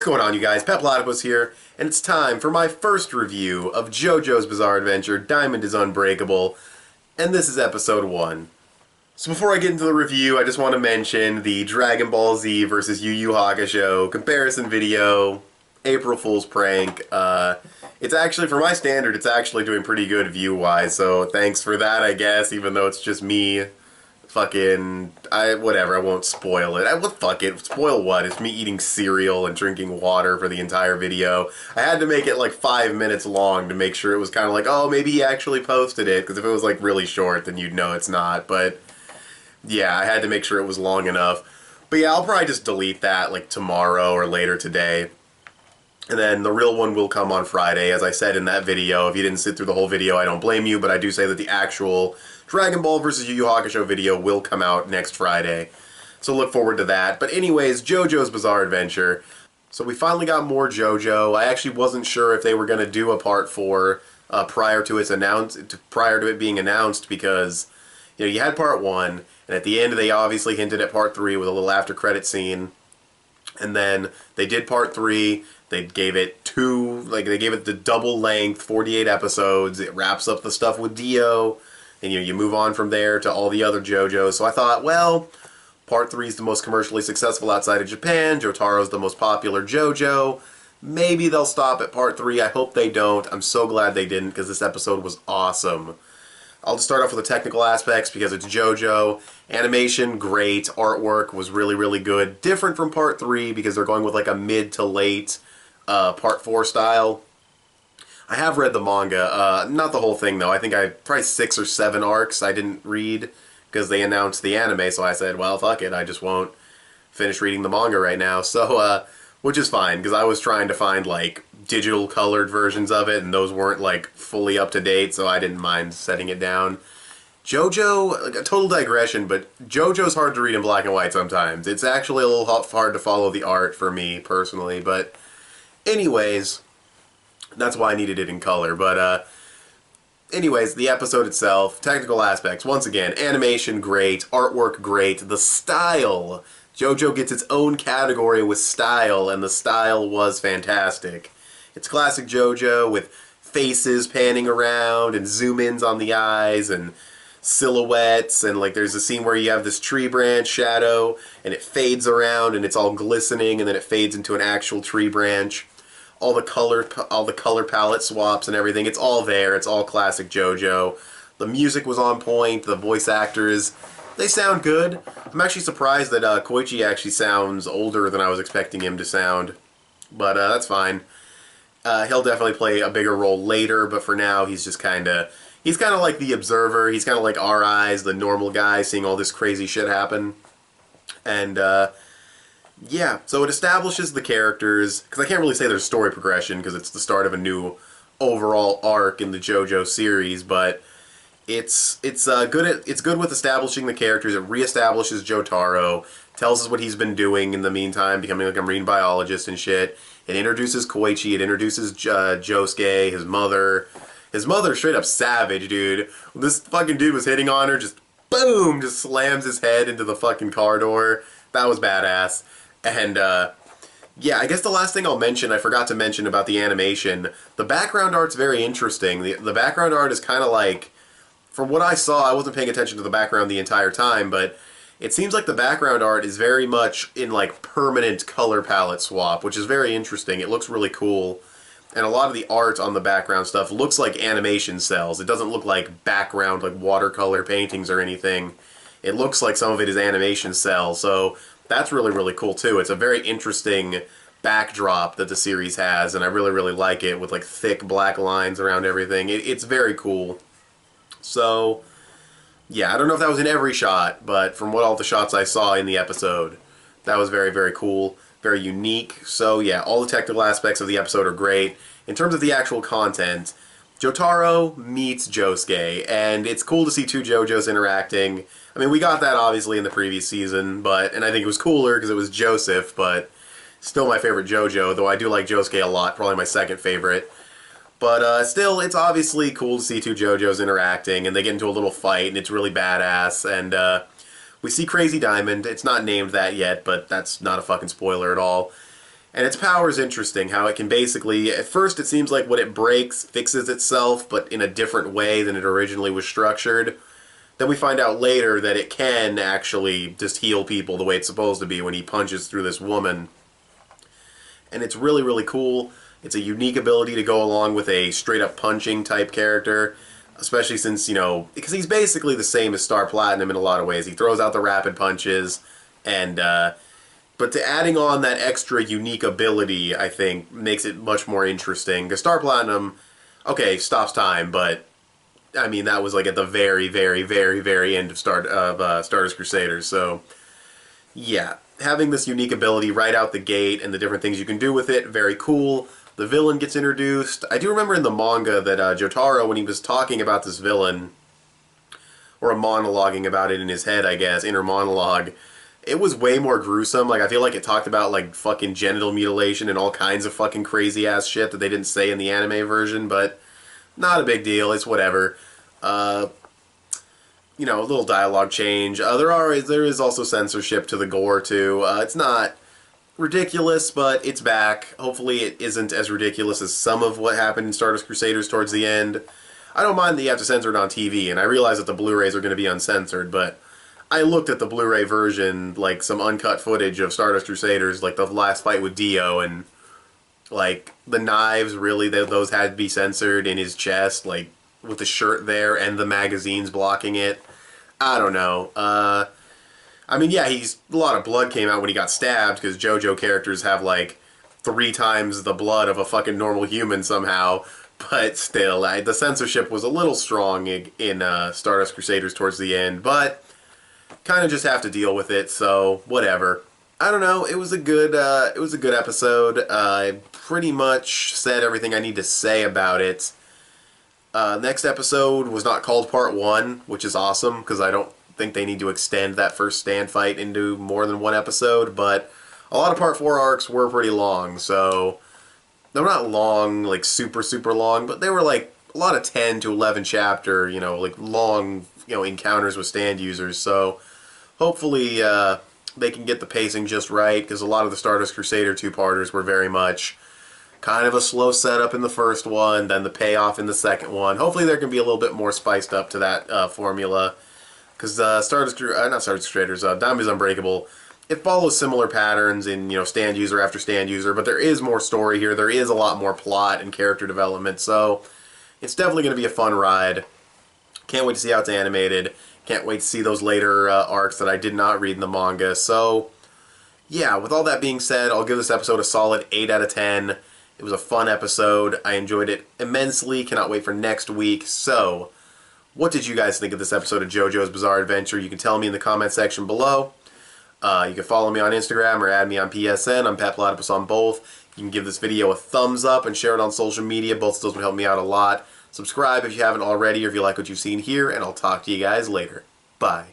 going on, you guys? Petplatypus here, and it's time for my first review of JoJo's Bizarre Adventure, Diamond is Unbreakable, and this is episode 1. So before I get into the review, I just want to mention the Dragon Ball Z versus Yu Yu Hakusho comparison video, April Fool's prank. It's actually, for my standard, it's actually doing pretty good view-wise, so thanks for that, I guess, even though it's just me. Whatever, I won't spoil it. Fuck it, spoil what? It's me eating cereal and drinking water for the entire video. I had to make it like 5 minutes long to make sure it was kind of like, oh, maybe he actually posted it, because if it was like really short, then you'd know it's not, but yeah, I had to make sure it was long enough. But yeah, I'll probably just delete that like tomorrow or later today. And then the real one will come on Friday, as I said in that video. If you didn't sit through the whole video, I don't blame you, but I do say that the actual Dragon Ball vs. Yu Yu Hakusho video will come out next Friday. So look forward to that. But anyways, JoJo's Bizarre Adventure. So we finally got more JoJo. I actually wasn't sure if they were going to do a part 4 prior to it being announced, because you had part 1, and at the end they obviously hinted at part 3 with a little after credit scene. And then they did part 3. They gave it the double length, 48 episodes. It wraps up the stuff with Dio, and you move on from there to all the other JoJos. So I thought, well, part 3 is the most commercially successful outside of Japan. Jotaro's the most popular JoJo. Maybe they'll stop at part 3. I hope they don't. I'm so glad they didn't, because this episode was awesome. I'll just start off with the technical aspects because it's JoJo. Animation, great. Artwork was really, really good. Different from part 3 because they're going with like a mid to late part 4 style. I have read the manga, not the whole thing though. I think probably 6 or 7 arcs I didn't read because they announced the anime, so I said, well, fuck it, I just won't finish reading the manga right now. So, which is fine, because I was trying to find like digital colored versions of it, and those weren't like fully up to date, so I didn't mind setting it down. JoJo, like a total digression, but JoJo's hard to read in black and white sometimes. It's actually a little hard to follow the art for me personally, but anyways, that's why I needed it in color. But anyways, the episode itself, technical aspects, once again, animation great, artwork great, the style. JoJo gets its own category with style, and the style was fantastic. It's classic JoJo with faces panning around and zoom-ins on the eyes and silhouettes, and like there's a scene where you have this tree branch shadow and it fades around and it's all glistening, and then it fades into an actual tree branch. All the color palette swaps and everything, it's all there. It's all classic JoJo. The music was on point. The voice actors, they sound good. I'm actually surprised that Koichi actually sounds older than I was expecting him to sound, but that's fine. He'll definitely play a bigger role later, but for now he's just he's kind of like the observer. He's kind of like our eyes, the normal guy seeing all this crazy shit happen. And yeah, so it establishes the characters, because I can't really say there's story progression because it's the start of a new overall arc in the JoJo series, but it's good with establishing the characters. It reestablishes Jotaro, tells us what he's been doing in the meantime, becoming like a marine biologist and shit. It introduces Koichi, it introduces Josuke, his mother. His mother's straight up savage, dude. When this fucking dude was hitting on her, just boom, just slams his head into the fucking car door. That was badass. And, yeah, I guess the last thing I'll mention, I forgot to mention about the animation, the background art's very interesting. The background art is kind of like, from what I saw, I wasn't paying attention to the background the entire time, but it seems like the background art is very much in, like, permanent color palette swap, which is very interesting. It looks really cool. And a lot of the art on the background stuff looks like animation cells. It doesn't look like background, like watercolor paintings or anything. It looks like some of it is animation cells, so that's really, really cool too. It's a very interesting backdrop that the series has, and I really, really like it, with like thick black lines around everything. It's very cool. So, yeah, I don't know if that was in every shot, but from all the shots I saw in the episode, that was very, very cool, very unique. So yeah, all the technical aspects of the episode are great. In terms of the actual content, Jotaro meets Josuke, and it's cool to see two JoJos interacting. I mean, we got that obviously in the previous season, and I think it was cooler because it was Joseph, but still my favorite JoJo, though I do like Josuke a lot, probably my second favorite. But still, it's obviously cool to see two JoJos interacting, and they get into a little fight, and it's really badass, and we see Crazy Diamond. It's not named that yet, but that's not a fucking spoiler at all. And its power is interesting, how it can basically, at first it seems like what it breaks fixes itself, but in a different way than it originally was structured. Then we find out later that it can actually just heal people the way it's supposed to be when he punches through this woman. And it's really, really cool. It's a unique ability to go along with a straight-up punching type character, especially since, you know, because he's basically the same as Star Platinum in a lot of ways. He throws out the rapid punches, and but to adding on that extra unique ability, I think, makes it much more interesting. Because Star Platinum, okay, stops time, but I mean, that was like at the very, very, very, very end of Stardust Crusaders. So, yeah, having this unique ability right out the gate and the different things you can do with it, very cool. The villain gets introduced. I do remember in the manga that Jotaro, when he was talking about this villain, or monologuing about it in his head, I guess, inner monologue, it was way more gruesome. Like, I feel like it talked about, like, fucking genital mutilation and all kinds of fucking crazy-ass shit that they didn't say in the anime version, but not a big deal. It's whatever. You know, a little dialogue change. There is also censorship to the gore, too. It's not ridiculous, but it's back. Hopefully it isn't as ridiculous as some of what happened in Stardust Crusaders towards the end. I don't mind that you have to censor it on TV, and I realize that the Blu-rays are going to be uncensored, but I looked at the Blu-ray version, like some uncut footage of Stardust Crusaders, like the last fight with Dio, and like the knives, really, those had to be censored in his chest, like with the shirt there and the magazines blocking it. I don't know. I mean, yeah, a lot of blood came out when he got stabbed, because Jojo characters have like 3 times the blood of a fucking normal human somehow. But still, the censorship was a little strong in Stardust Crusaders towards the end, but kind of just have to deal with it, so whatever. I don't know, it was a good episode. I pretty much said everything I need to say about it. Next episode was not called Part 1, which is awesome, because I don't think they need to extend that first stand fight into more than one episode, but a lot of Part 4 arcs were pretty long, so they're not long, like super, super long, but they were like a lot of 10 to 11 chapter, you know, like long, you know, encounters with stand users, so hopefully they can get the pacing just right, because a lot of the Stardust Crusader 2-parters were very much kind of a slow setup in the first one, then the payoff in the second one. Hopefully there can be a little bit more spiced up to that formula, because Diamond's Unbreakable, it follows similar patterns in, you know, stand user after stand user, but there is more story here. There is a lot more plot and character development, so it's definitely going to be a fun ride. Can't wait to see how it's animated. Can't wait to see those later arcs that I did not read in the manga. So, yeah, with all that being said, I'll give this episode a solid 8 out of 10. It was a fun episode. I enjoyed it immensely. Cannot wait for next week. So, what did you guys think of this episode of JoJo's Bizarre Adventure? You can tell me in the comment section below. You can follow me on Instagram or add me on PSN. I'm petplatypus on both. You can give this video a thumbs up and share it on social media. Both of those would help me out a lot. Subscribe if you haven't already or if you like what you've seen here, and I'll talk to you guys later. Bye.